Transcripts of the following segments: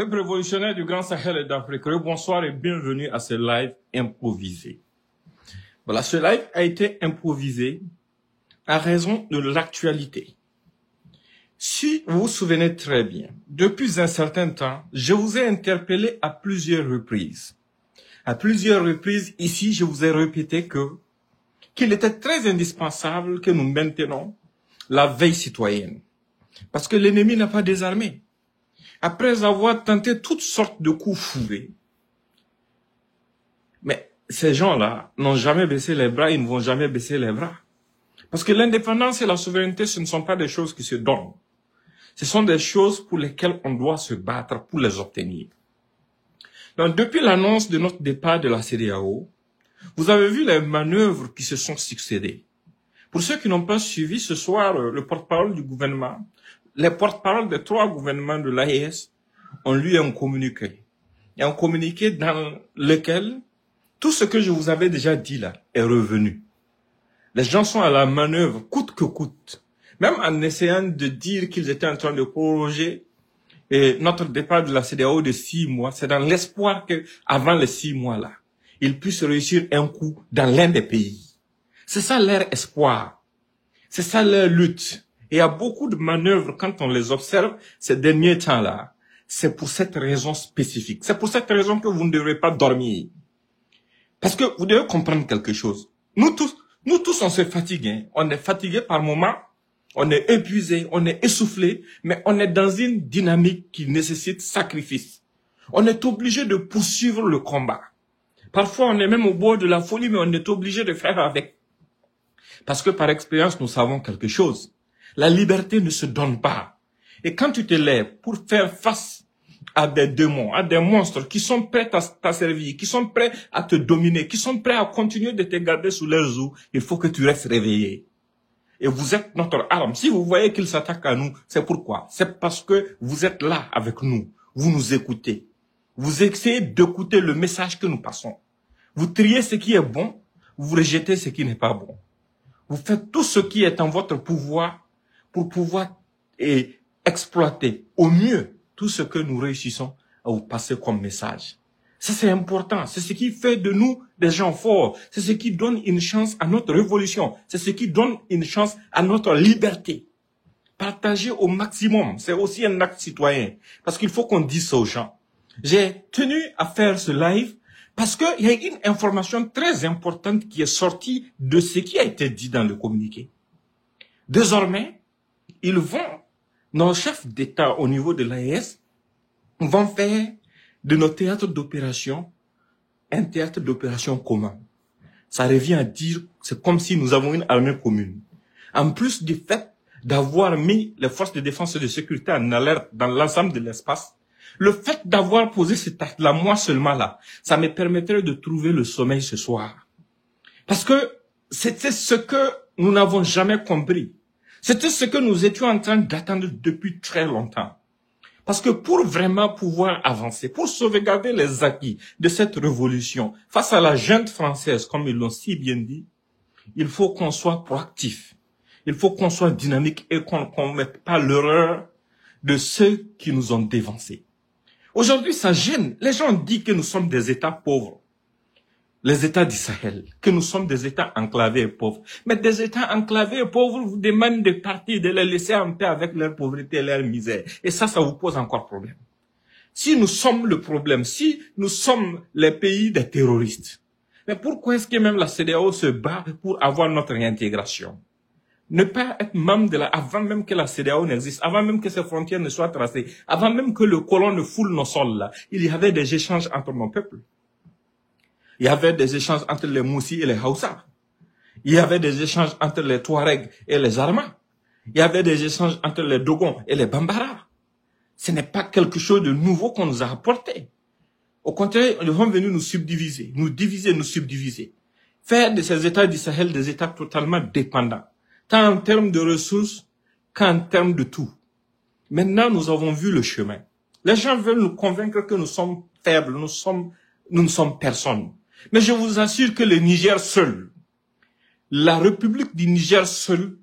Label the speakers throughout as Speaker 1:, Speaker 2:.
Speaker 1: Peuple révolutionnaire du Grand Sahel et d'Afrique, bonsoir et bienvenue à ce live improvisé. Voilà, ce live a été improvisé à raison de l'actualité. Si vous vous souvenez très bien, depuis un certain temps, je vous ai interpellé à plusieurs reprises. À plusieurs reprises, ici, je vous ai répété qu'il était très indispensable que nous maintenions la veille citoyenne. Parce que l'ennemi n'a pas désarmé. Après avoir tenté toutes sortes de coups fourrés, mais ces gens-là n'ont jamais baissé les bras, ils ne vont jamais baisser les bras. Parce que l'indépendance et la souveraineté, ce ne sont pas des choses qui se donnent. Ce sont des choses pour lesquelles on doit se battre pour les obtenir. Donc, depuis l'annonce de notre départ de la CEDEAO, vous avez vu les manœuvres qui se sont succédées. Pour ceux qui n'ont pas suivi ce soir, le porte-parole du gouvernement, les porte-paroles des 3 gouvernements de l'AES ont lu un communiqué. Et un communiqué dans lequel tout ce que je vous avais déjà dit là est revenu. Les gens sont à la manœuvre, coûte que coûte. Même en essayant de dire qu'ils étaient en train de proroger notre départ de la CEDEAO de 6 mois, c'est dans l'espoir que, avant les 6 mois-là, ils puissent réussir un coup dans l'un des pays. C'est ça leur espoir. C'est ça leur lutte. Et il y a beaucoup de manœuvres, quand on les observe ces derniers temps-là, c'est pour cette raison spécifique. C'est pour cette raison que vous ne devrez pas dormir. Parce que vous devez comprendre quelque chose. Nous tous, on se fatigue. Hein. On est fatigué par moments, on est épuisé, on est essoufflé, mais on est dans une dynamique qui nécessite sacrifice. On est obligé de poursuivre le combat. Parfois, on est même au bord de la folie, mais on est obligé de faire avec. Parce que par expérience, nous savons quelque chose. La liberté ne se donne pas. Et quand tu te lèves pour faire face à des démons, à des monstres qui sont prêts à t'asservir, qui sont prêts à te dominer, qui sont prêts à continuer de te garder sous leurs joues, il faut que tu restes réveillé. Et vous êtes notre arme. Si vous voyez qu'ils s'attaquent à nous, c'est pourquoi? C'est parce que vous êtes là avec nous. Vous nous écoutez. Vous essayez d'écouter le message que nous passons. Vous triez ce qui est bon, vous rejetez ce qui n'est pas bon. Vous faites tout ce qui est en votre pouvoir pour pouvoir exploiter au mieux tout ce que nous réussissons à vous passer comme message. Ça, c'est important. C'est ce qui fait de nous des gens forts. C'est ce qui donne une chance à notre révolution. C'est ce qui donne une chance à notre liberté. Partager au maximum, c'est aussi un acte citoyen. Parce qu'il faut qu'on dise ça aux gens. J'ai tenu à faire ce live parce qu'il y a une information très importante qui est sortie de ce qui a été dit dans le communiqué. Désormais, nos chefs d'État au niveau de l'AES vont faire de nos théâtres d'opération un théâtre d'opération commun. Ça revient à dire, c'est comme si nous avons une armée commune. En plus du fait d'avoir mis les forces de défense et de sécurité en alerte dans l'ensemble de l'espace, le fait d'avoir posé cet acte-là, moi seulement là, ça me permettrait de trouver le sommeil ce soir. Parce que c'était ce que nous n'avons jamais compris. C'était ce que nous étions en train d'attendre depuis très longtemps. Parce que pour vraiment pouvoir avancer, pour sauvegarder les acquis de cette révolution, face à la junte française, comme ils l'ont si bien dit, il faut qu'on soit proactif. Il faut qu'on soit dynamique et qu'on ne mette pas l'erreur de ceux qui nous ont dévancés. Aujourd'hui, ça gêne. Les gens disent que nous sommes des États pauvres. Les États du Sahel, que nous sommes des États enclavés et pauvres. Mais des États enclavés et pauvres vous demandent de partir, de les laisser en paix avec leur pauvreté et leur misère. Et ça vous pose encore problème. Si nous sommes le problème, si nous sommes les pays des terroristes, mais pourquoi est-ce que même la CEDEAO se bat pour avoir notre réintégration? Ne pas être membre avant même que la CEDEAO n'existe, avant même que ses frontières ne soient tracées, avant même que le colon ne foule nos sols là, il y avait des échanges entre nos peuples. Il y avait des échanges entre les Moussi et les Hausa. Il y avait des échanges entre les Touaregs et les Arma. Il y avait des échanges entre les Dogons et les Bambara. Ce n'est pas quelque chose de nouveau qu'on nous a apporté. Au contraire, ils sont venus nous subdiviser, nous diviser, nous subdiviser. Faire de ces États du Sahel des États totalement dépendants, tant en termes de ressources qu'en termes de tout. Maintenant, nous avons vu le chemin. Les gens veulent nous convaincre que nous sommes faibles, nous ne sommes personne. Mais je vous assure que le Niger seul, la République du Niger seul,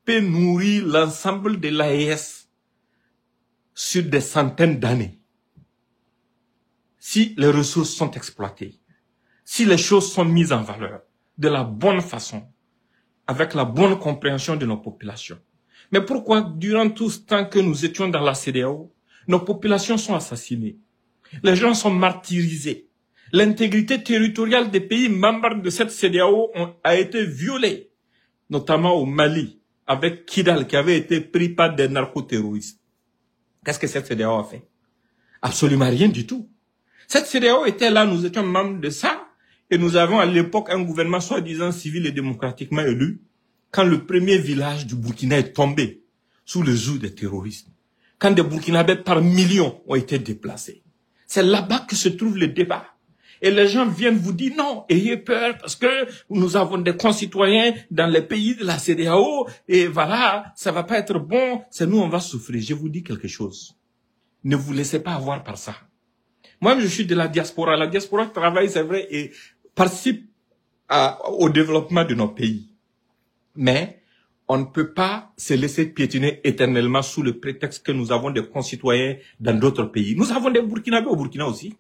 Speaker 1: peut nourrir l'ensemble de l'AES sur des centaines d'années. si les ressources sont exploitées, si les choses sont mises en valeur de la bonne façon, avec la bonne compréhension de nos populations. Mais pourquoi, durant tout ce temps que nous étions dans la CEDEAO, nos populations sont assassinées, les gens sont martyrisés, l'intégrité territoriale des pays membres de cette CEDEAO a été violée, notamment au Mali, avec Kidal qui avait été pris par des narcoterroristes. Qu'est-ce que cette CEDEAO a fait? Absolument rien du tout. Cette CEDEAO était là, nous étions membres de ça, et nous avons à l'époque un gouvernement soi-disant civil et démocratiquement élu, quand le premier village du Burkina est tombé sous le joug des terroristes, quand des Burkinabés par millions ont été déplacés. C'est là-bas que se trouve le débat. Et les gens viennent vous dire non, ayez peur parce que nous avons des concitoyens dans les pays de la CEDEAO et voilà, ça va pas être bon, c'est nous on va souffrir. Je vous dis quelque chose. Ne vous laissez pas avoir par ça. Moi, je suis de la diaspora. La diaspora travaille, c'est vrai, et participe au développement de nos pays. Mais on ne peut pas se laisser piétiner éternellement sous le prétexte que nous avons des concitoyens dans d'autres pays. Nous avons des Burkinabés au Burkina aussi.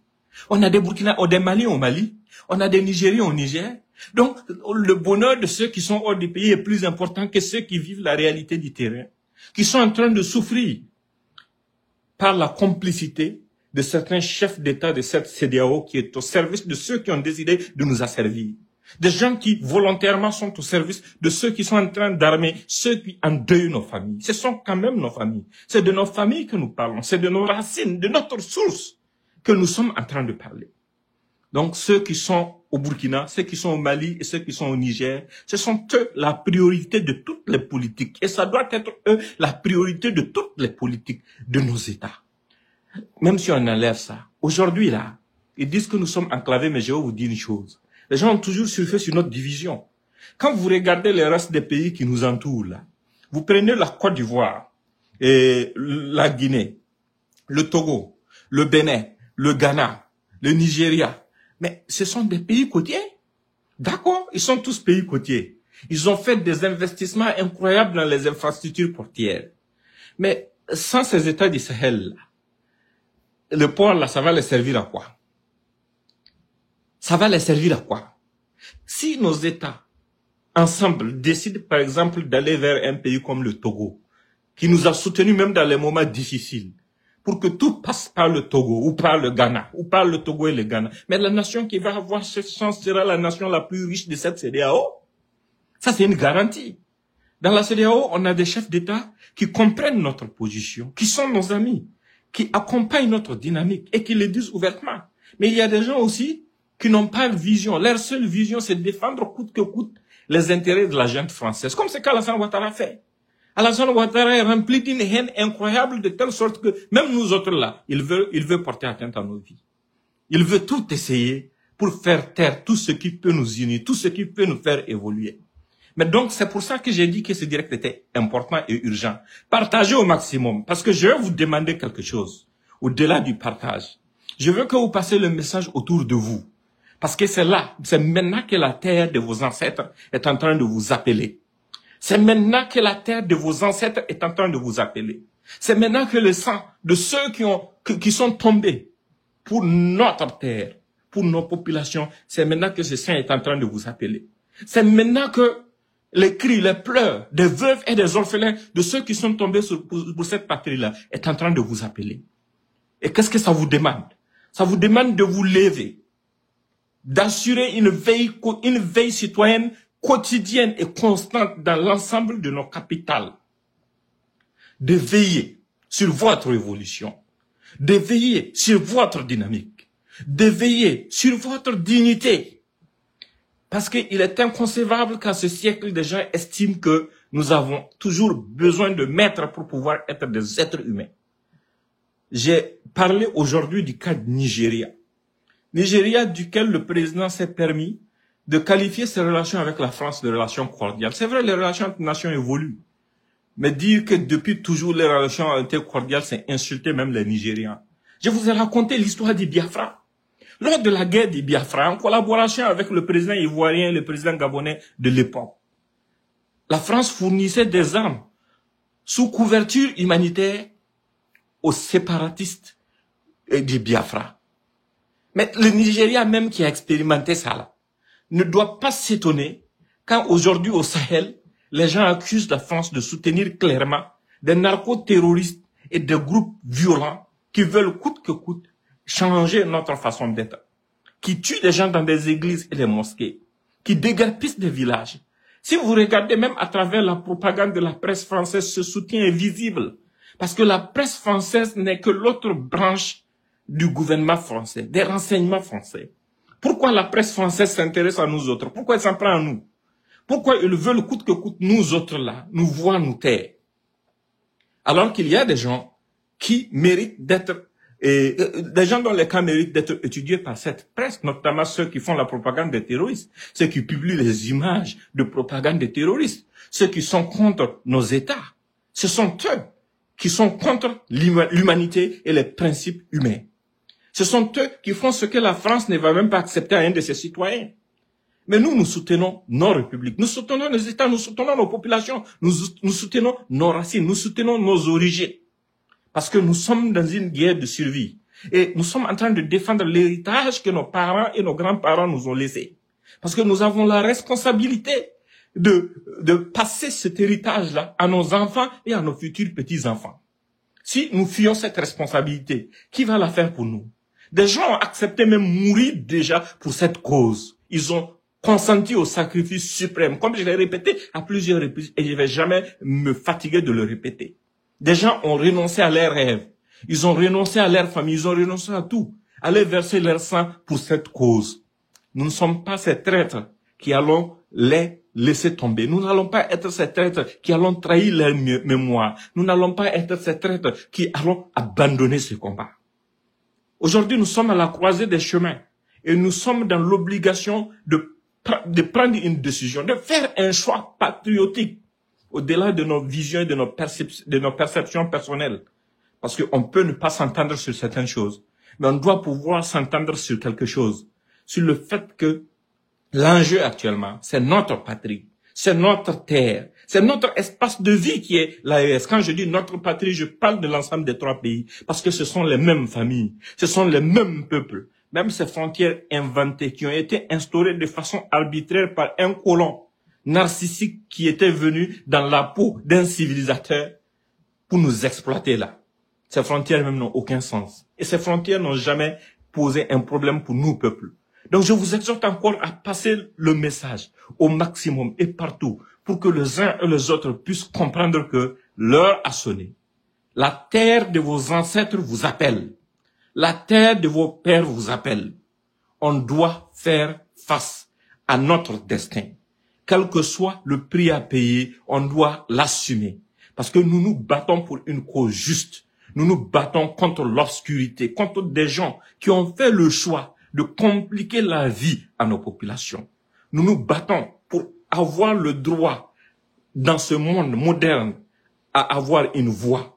Speaker 1: On a des Burkina, des Maliens au Mali. On a des Nigériens au Niger. Donc, le bonheur de ceux qui sont hors du pays est plus important que ceux qui vivent la réalité du terrain, qui sont en train de souffrir par la complicité de certains chefs d'État de cette CEDEAO qui est au service de ceux qui ont décidé de nous asservir. Des gens qui volontairement sont au service de ceux qui sont en train d'armer, ceux qui endeuillent nos familles. Ce sont quand même nos familles. C'est de nos familles que nous parlons. C'est de nos racines, de notre source que nous sommes en train de parler. Donc ceux qui sont au Burkina, ceux qui sont au Mali et ceux qui sont au Niger, ce sont eux la priorité de toutes les politiques. Et ça doit être eux la priorité de toutes les politiques de nos États. Même si on enlève ça. Aujourd'hui là, ils disent que nous sommes enclavés, mais je vais vous dire une chose. Les gens ont toujours surfé sur notre division. Quand vous regardez les restes des pays qui nous entourent là, vous prenez la Côte d'Ivoire, et la Guinée, le Togo, le Bénin, le Ghana, le Nigeria. Mais ce sont des pays côtiers. D'accord, ils sont tous pays côtiers. Ils ont fait des investissements incroyables dans les infrastructures portières. Mais sans ces États du Sahel, le port là, ça va les servir à quoi? Ça va les servir à quoi? Si nos États, ensemble, décident par exemple d'aller vers un pays comme le Togo, qui nous a soutenus même dans les moments difficiles, pour que tout passe par le Togo, ou par le Ghana, ou par le Togo et le Ghana. Mais la nation qui va avoir cette chance sera la nation la plus riche de cette CEDEAO. Ça, c'est une garantie. Dans la CEDEAO, on a des chefs d'État qui comprennent notre position, qui sont nos amis, qui accompagnent notre dynamique et qui le disent ouvertement. Mais il y a des gens aussi qui n'ont pas de vision. Leur seule vision, c'est de défendre coûte que coûte les intérêts de la junte française, comme ce qu'Alassane Ouattara fait. Alassane Ouattara est rempli d'une haine incroyable de telle sorte que même nous autres là, il veut porter atteinte à nos vies. Il veut tout essayer pour faire taire tout ce qui peut nous unir, tout ce qui peut nous faire évoluer. Mais donc, c'est pour ça que j'ai dit que ce direct était important et urgent. Partagez au maximum, parce que je vais vous demander quelque chose, au-delà du partage. Je veux que vous passiez le message autour de vous. Parce que c'est là, c'est maintenant que la terre de vos ancêtres est en train de vous appeler. C'est maintenant que la terre de vos ancêtres est en train de vous appeler. C'est maintenant que le sang de ceux qui sont tombés pour notre terre, pour nos populations, c'est maintenant que ce sang est en train de vous appeler. C'est maintenant que les cris, les pleurs des veuves et des orphelins de ceux qui sont tombés pour cette patrie-là est en train de vous appeler. Et qu'est-ce que ça vous demande? Ça vous demande de vous lever, d'assurer une veille citoyenne quotidienne et constante dans l'ensemble de nos capitales, de veiller sur votre évolution, de veiller sur votre dynamique, de veiller sur votre dignité. Parce qu'il est inconcevable qu'à ce siècle, des gens estiment que nous avons toujours besoin de maîtres pour pouvoir être des êtres humains. J'ai parlé aujourd'hui du cas de Nigeria. Nigeria, duquel le président s'est permis de qualifier ses relations avec la France de relations cordiales. C'est vrai, les relations entre nations évoluent. Mais dire que depuis toujours les relations ont été cordiales, c'est insulter même les Nigérians. Je vous ai raconté l'histoire du Biafra. Lors de la guerre du Biafra, en collaboration avec le président ivoirien et le président gabonais de l'époque, la France fournissait des armes sous couverture humanitaire aux séparatistes du Biafra. Mais le Nigeria même qui a expérimenté ça là, ne doit pas s'étonner quand aujourd'hui au Sahel, les gens accusent la France de soutenir clairement des narco-terroristes et des groupes violents qui veulent coûte que coûte changer notre façon d'être, qui tuent des gens dans des églises et des mosquées, qui déguerpissent des villages. Si vous regardez même à travers la propagande de la presse française, ce soutien est visible. Parce que la presse française n'est que l'autre branche du gouvernement français, des renseignements français. Pourquoi la presse française s'intéresse à nous autres? Pourquoi elle s'en prend à nous? Pourquoi ils veulent coûte que coûte nous autres là, nous voir, nous taire? Alors qu'il y a des gens qui méritent d'être, des gens dont les cas méritent d'être étudiés par cette presse, notamment ceux qui font la propagande des terroristes, ceux qui publient les images de propagande des terroristes, ceux qui sont contre nos États. Ce sont eux qui sont contre l'humanité et les principes humains. Ce sont eux qui font ce que la France ne va même pas accepter à un de ses citoyens. Mais nous soutenons nos républiques, nous soutenons nos États, nous soutenons nos populations, nous soutenons nos racines, nous soutenons nos origines. Parce que nous sommes dans une guerre de survie. Et nous sommes en train de défendre l'héritage que nos parents et nos grands-parents nous ont laissé. Parce que nous avons la responsabilité de passer cet héritage-là à nos enfants et à nos futurs petits-enfants. Si nous fuyons cette responsabilité, qui va la faire pour nous? Des gens ont accepté même mourir déjà pour cette cause. Ils ont consenti au sacrifice suprême, comme je l'ai répété à plusieurs reprises, et je ne vais jamais me fatiguer de le répéter. Des gens ont renoncé à leurs rêves, ils ont renoncé à leur famille, ils ont renoncé à tout, aller verser leur sang pour cette cause. Nous ne sommes pas ces traîtres qui allons les laisser tomber. Nous n'allons pas être ces traîtres qui allons trahir leur mémoire. Nous n'allons pas être ces traîtres qui allons abandonner ce combat. Aujourd'hui, nous sommes à la croisée des chemins et nous sommes dans l'obligation de prendre une décision, de faire un choix patriotique au-delà de nos visions et de nos perceptions personnelles. Parce qu'on peut ne pas s'entendre sur certaines choses, mais on doit pouvoir s'entendre sur quelque chose, sur le fait que l'enjeu actuellement, c'est notre patrie, c'est notre terre, c'est notre espace de vie qui est l'AES. Quand je dis notre patrie, je parle de l'ensemble des 3 pays, parce que ce sont les mêmes familles, ce sont les mêmes peuples. Même ces frontières inventées qui ont été instaurées de façon arbitraire par un colon narcissique qui était venu dans la peau d'un civilisateur pour nous exploiter là. Ces frontières même n'ont aucun sens. Et ces frontières n'ont jamais posé un problème pour nous, peuples. Donc je vous exhorte encore à passer le message au maximum et partout pour que les uns et les autres puissent comprendre que l'heure a sonné. La terre de vos ancêtres vous appelle. La terre de vos pères vous appelle. On doit faire face à notre destin. Quel que soit le prix à payer, on doit l'assumer. Parce que nous nous battons pour une cause juste. Nous nous battons contre l'obscurité, contre des gens qui ont fait le choix de compliquer la vie à nos populations. Nous nous battons pour avoir le droit, dans ce monde moderne, à avoir une voix.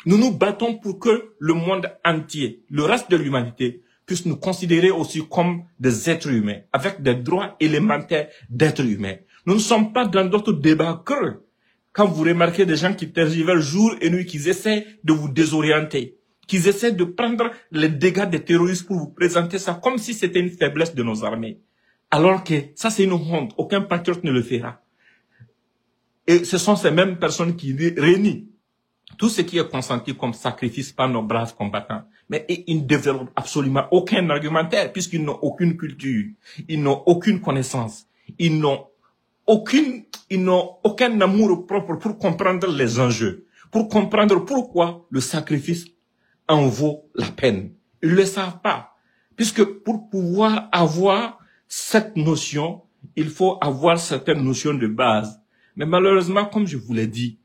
Speaker 1: Nous nous battons pour que le monde entier, le reste de l'humanité, puisse nous considérer aussi comme des êtres humains, avec des droits élémentaires d'êtres humains. Nous ne sommes pas dans d'autres débats creux. Quand vous remarquez des gens qui tergiversent jour et nuit, qui essaient de vous désorienter, qui essaient de prendre les dégâts des terroristes pour vous présenter ça comme si c'était une faiblesse de nos armées. Alors que ça, c'est une honte. Aucun patriote ne le fera. Et ce sont ces mêmes personnes qui réunissent tout ce qui est consenti comme sacrifice par nos braves combattants. Mais ils ne développent absolument aucun argumentaire puisqu'ils n'ont aucune culture, ils n'ont aucune connaissance, ils n'ont aucun amour propre pour comprendre les enjeux, pour comprendre pourquoi le sacrifice en vaut la peine. Ils ne le savent pas. Puisque pour pouvoir avoir cette notion, il faut avoir certaines notions de base. Mais malheureusement, comme je vous l'ai dit,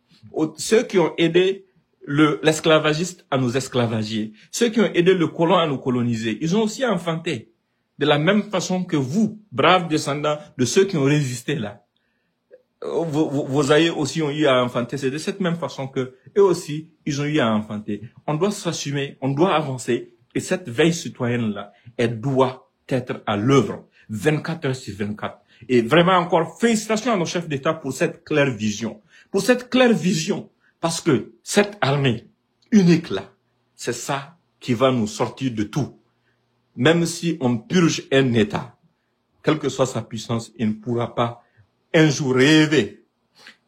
Speaker 1: ceux qui ont aidé l'esclavagiste à nous esclavager, ceux qui ont aidé le colon à nous coloniser, ils ont aussi enfanté. De la même façon que vous, braves descendants de ceux qui ont résisté là. Vos aïeux aussi ont eu à enfanter. C'est de cette même façon que eux aussi, ils ont eu à enfanter. On doit s'assumer, on doit avancer. Et cette veille citoyenne-là, elle doit être à l'œuvre, 24 heures sur 24. Et vraiment encore, félicitations à nos chefs d'État pour cette claire vision. Pour cette claire vision. Parce que cette armée unique-là, c'est ça qui va nous sortir de tout. même si on purge un État, quelle que soit sa puissance, il ne pourra pas un jour rêver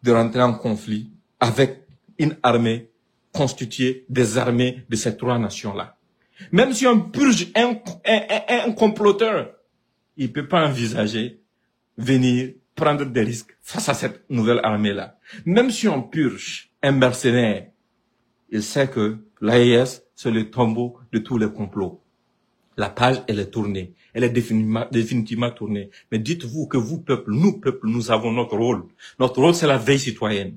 Speaker 1: de rentrer en conflit avec une armée constituée des armées de ces trois nations-là. Même si on purge un comploteur, il ne peut pas envisager venir prendre des risques face à cette nouvelle armée-là. Même si on purge un mercenaire, il sait que l'AES, c'est le tombeau de tous les complots. La page, elle est tournée. Elle est définitivement tournée. Mais dites-vous que vous, peuple, nous avons notre rôle. Notre rôle, c'est la veille citoyenne.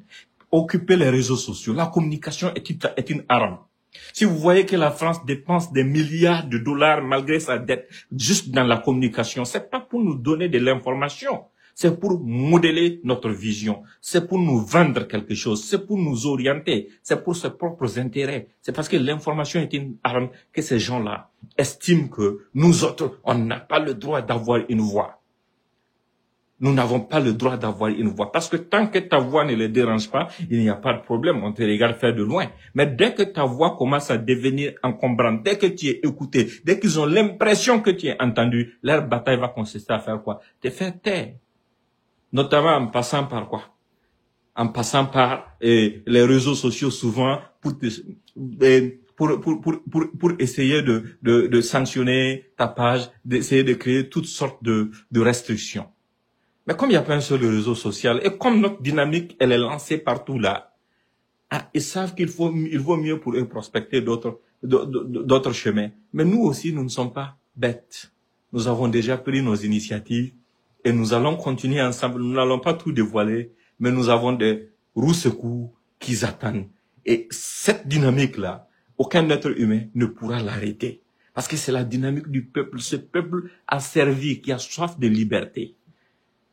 Speaker 1: Occuper les réseaux sociaux. La communication est une arme. Si vous voyez que la France dépense des milliards de dollars malgré sa dette juste dans la communication, c'est pas pour nous donner de l'information. C'est pour modeler notre vision. C'est pour nous vendre quelque chose. C'est pour nous orienter. C'est pour ses propres intérêts. C'est parce que l'information est une arme que ces gens-là estiment que nous autres, on n'a pas le droit d'avoir une voix. Nous n'avons pas le droit d'avoir une voix. Parce que tant que ta voix ne les dérange pas, il n'y a pas de problème. On te regarde faire de loin. Mais dès que ta voix commence à devenir encombrante, dès que tu es écouté, dès qu'ils ont l'impression que tu es entendu, leur bataille va consister à faire quoi? Te faire taire. Notamment en passant par quoi? En passant par les réseaux sociaux souvent pour essayer de sanctionner ta page, d'essayer de créer toutes sortes de restrictions. Mais comme il n'y a pas un seul réseau social et comme notre dynamique elle est lancée partout là, ils savent il vaut mieux pour eux prospecter d'autres chemins. Mais nous aussi nous ne sommes pas bêtes. Nous avons déjà pris nos initiatives. Et nous allons continuer ensemble. Nous n'allons pas tout dévoiler, mais nous avons des roues-secours qui attendent. Et cette dynamique-là, aucun être humain ne pourra l'arrêter. Parce que c'est la dynamique du peuple. Ce peuple asservi, qui a soif de liberté.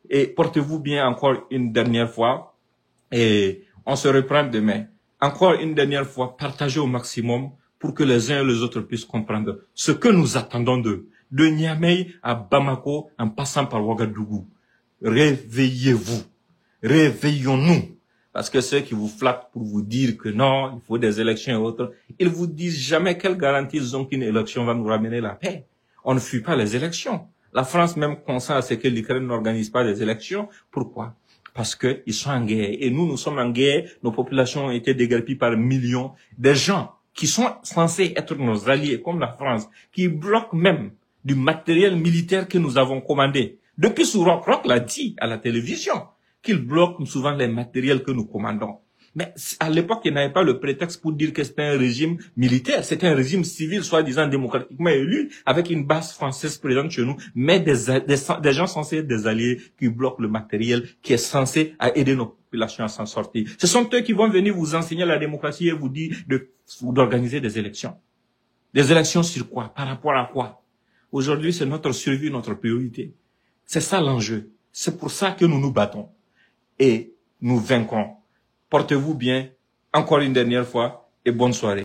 Speaker 1: Et portez-vous bien encore une dernière fois. Et on se reprend demain. Encore une dernière fois, partagez au maximum pour que les uns et les autres puissent comprendre ce que nous attendons d'eux. De Niamey à Bamako, en passant par Ouagadougou. Réveillez-vous. Réveillons-nous. Parce que ceux qui vous flattent pour vous dire que non, il faut des élections et autres, ils vous disent jamais quelle garantie ils ont qu'une élection va nous ramener la paix. On ne fuit pas les élections. La France même consent à ce que l'Ukraine n'organise pas des élections. Pourquoi? Parce que ils sont en guerre. Et nous sommes en guerre. Nos populations ont été déguerpies par millions. Des gens qui sont censés être nos alliés, comme la France, qui bloquent même du matériel militaire que nous avons commandé. Depuis Sourok, Rock l'a dit à la télévision, qu'il bloque souvent les matériels que nous commandons. Mais à l'époque, il n'avait pas le prétexte pour dire que c'était un régime militaire, c'était un régime civil, soi-disant démocratiquement élu, avec une base française présente chez nous, mais des gens censés être des alliés qui bloquent le matériel qui est censé aider nos populations à s'en sortir. Ce sont eux qui vont venir vous enseigner la démocratie et vous dire d'organiser des élections. Des élections sur quoi? Par rapport à quoi? Aujourd'hui, c'est notre survie, notre priorité. C'est ça l'enjeu. C'est pour ça que nous nous battons. Et nous vaincrons. Portez-vous bien, encore une dernière fois, et bonne soirée.